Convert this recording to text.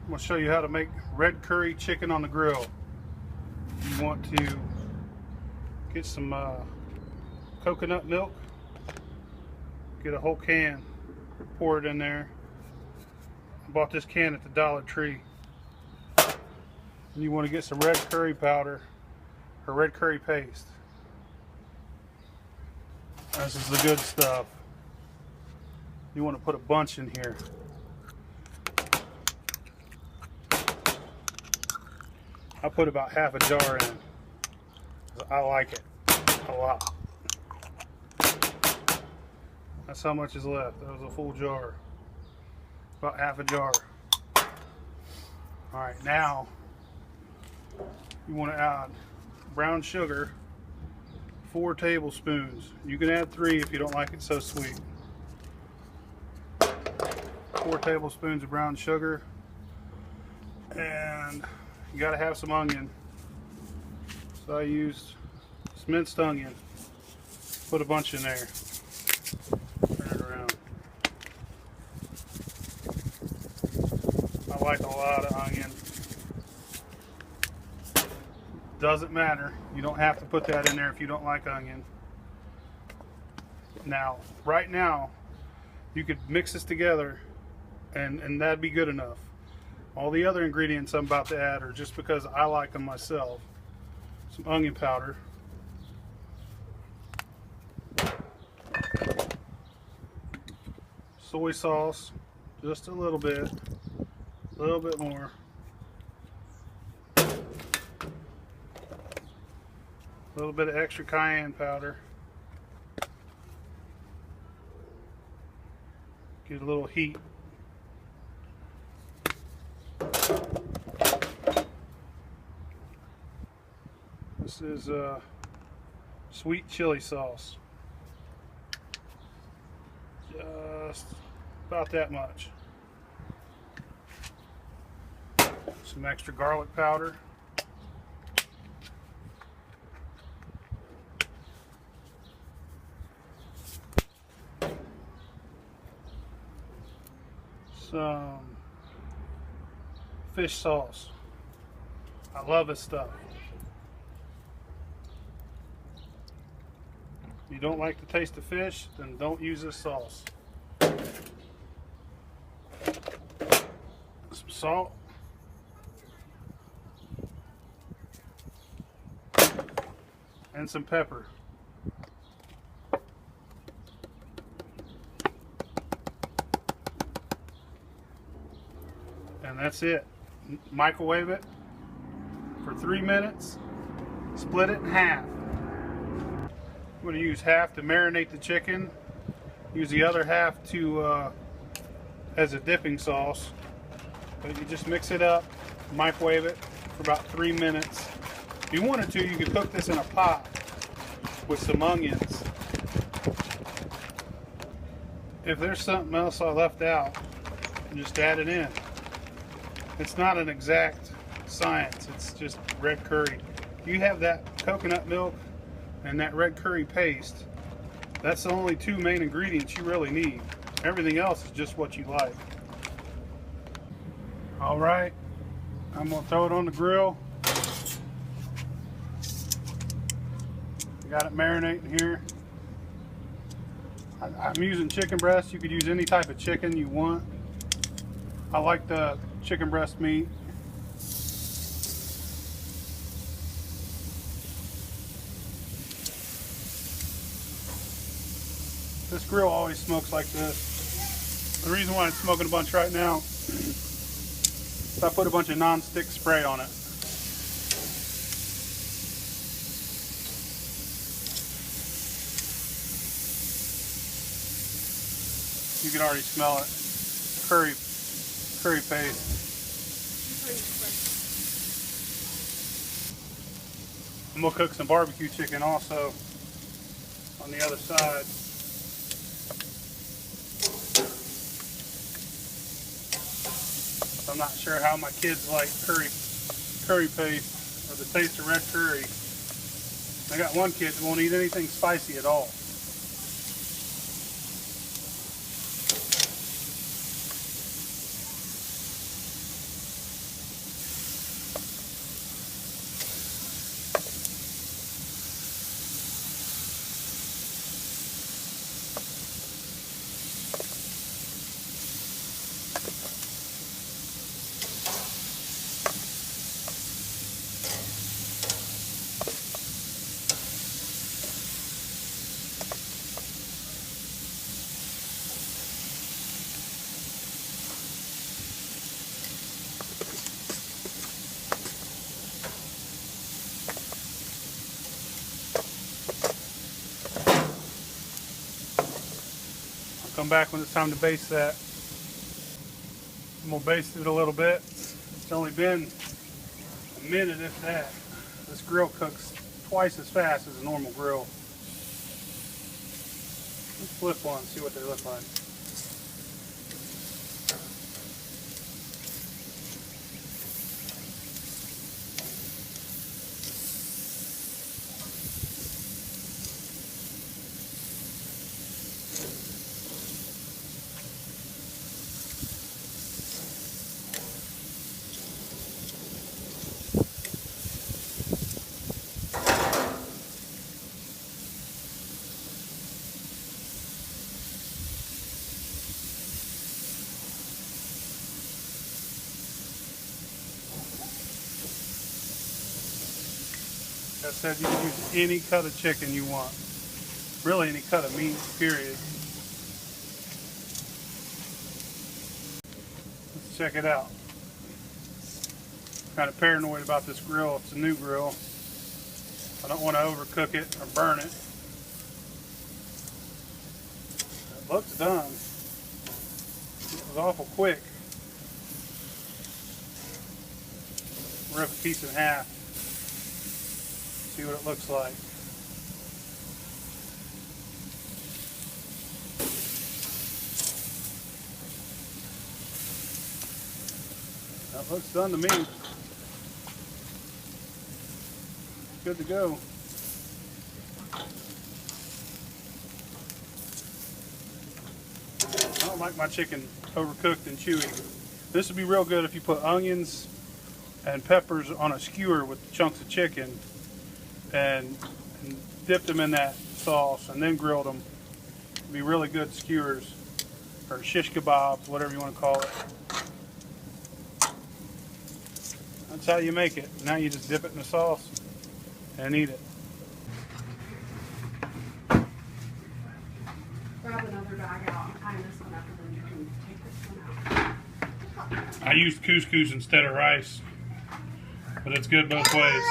I'm going to show you how to make red curry chicken on the grill. You want to get some coconut milk, get a whole can, pour it in there. I bought this can at the Dollar Tree. And you want to get some red curry powder or red curry paste. This is the good stuff. You want to put a bunch in here. I put about half a jar in. I like it a lot. That's how much is left. That was a full jar. About half a jar. Alright, now you want to add brown sugar, 4 tablespoons. You can add 3 if you don't like it so sweet. 4 tablespoons of brown sugar. And you got to have some onion. So I used some minced onion. Put a bunch in there. Turn it around. I like a lot of onion. Doesn't matter. You don't have to put that in there if you don't like onion. Now, right now, you could mix this together and that'd be good enough. All the other ingredients I'm about to add are just because I like them myself. Some onion powder. Soy sauce, just a little bit more. A little bit of extra cayenne powder. Get a little heat. This is sweet chili sauce. Just about that much. Some extra garlic powder. Some fish sauce. I love this stuff. If you don't like the taste of fish, then don't use this sauce. Some salt. And some pepper. And that's it. Microwave it for 3 minutes. Split it in half. I'm going to use half to marinate the chicken. Use the other half to as a dipping sauce. But you just mix it up, microwave it for about 3 minutes. If you wanted to, you could cook this in a pot with some onions. If there's something else I left out, just add it in. It's not an exact science, it's just red curry. You have that coconut milk and that red curry paste. That's the only 2 main ingredients you really need. Everything else is just what you like. Alright, I'm going to throw it on the grill. Got it marinating here. I'm using chicken breast. You could use any type of chicken you want. I like the chicken breast meat. This grill always smokes like this. The reason why it's smoking a bunch right now is I put a bunch of non-stick spray on it. You can already smell it. Curry paste. I'm gonna cook some barbecue chicken also on the other side. I'm not sure how my kids like curry paste or the taste of red curry. I got one kid that won't eat anything spicy at all. come back when it's time to baste that. I'm gonna baste it a little bit. It's only been a minute, if that. This grill cooks twice as fast as a normal grill. Let's flip one, see what they look like. Like I said, you can use any cut of chicken you want. Really any cut of meat, period. Let's check it out. Kind of paranoid about this grill. It's a new grill. I don't want to overcook it or burn it. It looks done. It was awful quick. Rip a piece in half. See what it looks like. That looks done to me. Good to go. I don't like my chicken overcooked and chewy. This would be real good if you put onions and peppers on a skewer with chunks of chicken and dipped them in that sauce and then grilled them. It'd be really good skewers or shish kebabs, whatever you want to call it. That's how you make it. Now you just dip it in the sauce and eat it. Grab another bag out and tie this one up, and then you can take this one out. I used couscous instead of rice, but it's good both ways.